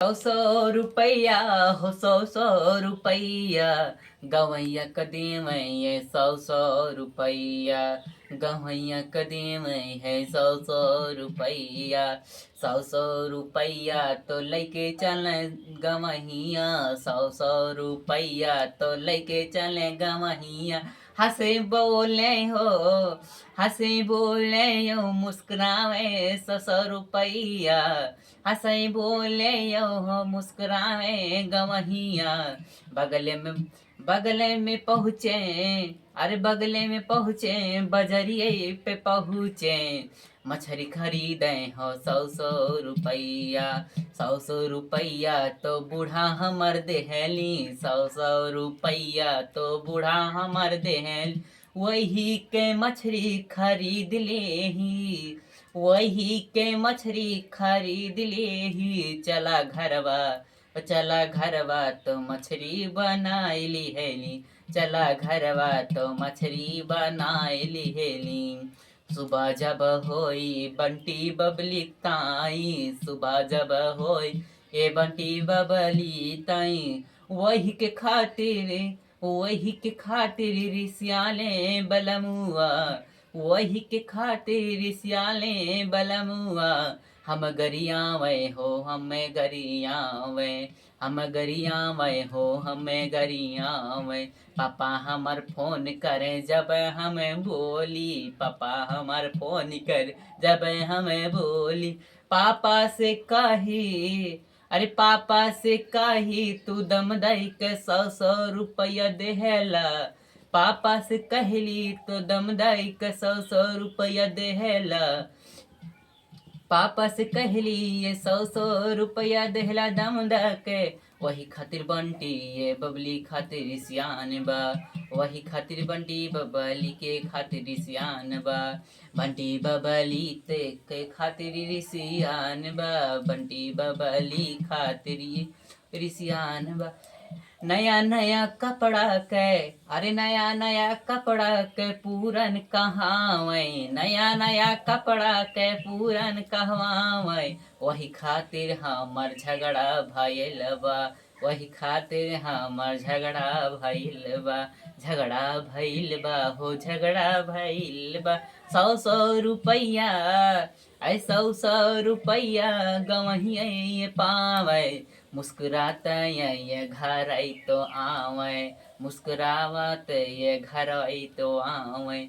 सौ रुपया हो, सौ रुपया गवैया कदीम है, सौ रुपया गवैया कदीम है, सौ रुपया। सौ रुपया तो लेके चले गवैया, सौ रुपया तो लेके चले गवैया। हंसे बोले हो, हंसे बोले हो, मुस्कुरावे सौ रुपया। हंसे बोले हो, मुस्कुरावे गवैया। बगले में बगले में पहुँचे, अरे बगले में पहुँचे, बजरिए पे पहुँचे। मछली खरीदे हो, सौ रुपया। सौ रुपया तो बूढ़ा हमर देहली, सौ रुपया तो बूढ़ा हमर देहली। वही के मछली खरीद ले ही, वही के मछली खरीद ले ही। चला घरवा, चला घरवा तो मछली बनाई ली हेली। चला घरवा तो मछली बनाई ली हेली। सुबह जब होई बंटी बबली ताई, सुबह जब होई ए बंटी बबली ताई। वही के खातिर, वही के खातिर रिसियाले बलमुआ, वही के खातिर रिसियाले बलमुआ। हम गरियावे हो, हमें गरियावे, हम गरियावे हो, हमें गरियावे। पापा हमर फोन करे जब हमें बोली, पापा हमर फोन करे जब हमें बोली। पापा से कही, अरे पापा से कही तू दम दई के सौ रुपया देहला। पापा से कहली तो दम दई के सौ रुपया देहला। पापा से कहली ये सौ रुपया देहला दम दके। वही खातिर बंटी ये बबली खातिर सियान बा, वही खातिर बंटी बबली के खातिर सियान बा। बंटी बबली ते के खातिर रिसियान बा, बंटी बबली खातिर रिसियान बा। नया नया कपड़ा के, अरे नया नया कपड़ा के पूरन कहावे, नया नया कपड़ा के पूरन कहवावे। वही खातिर हमर झगड़ा भइल बा, वही खातिर हमर झगड़ा भइल बा। झगड़ा भइल बा हो, झगड़ा भइल बा। सौ रुपया, ऐ सौ रुपया गवहिए पावे। मुस्कुराता ये घर आई तो आवे, मुस्कुरावत ये घर आई तो आवे।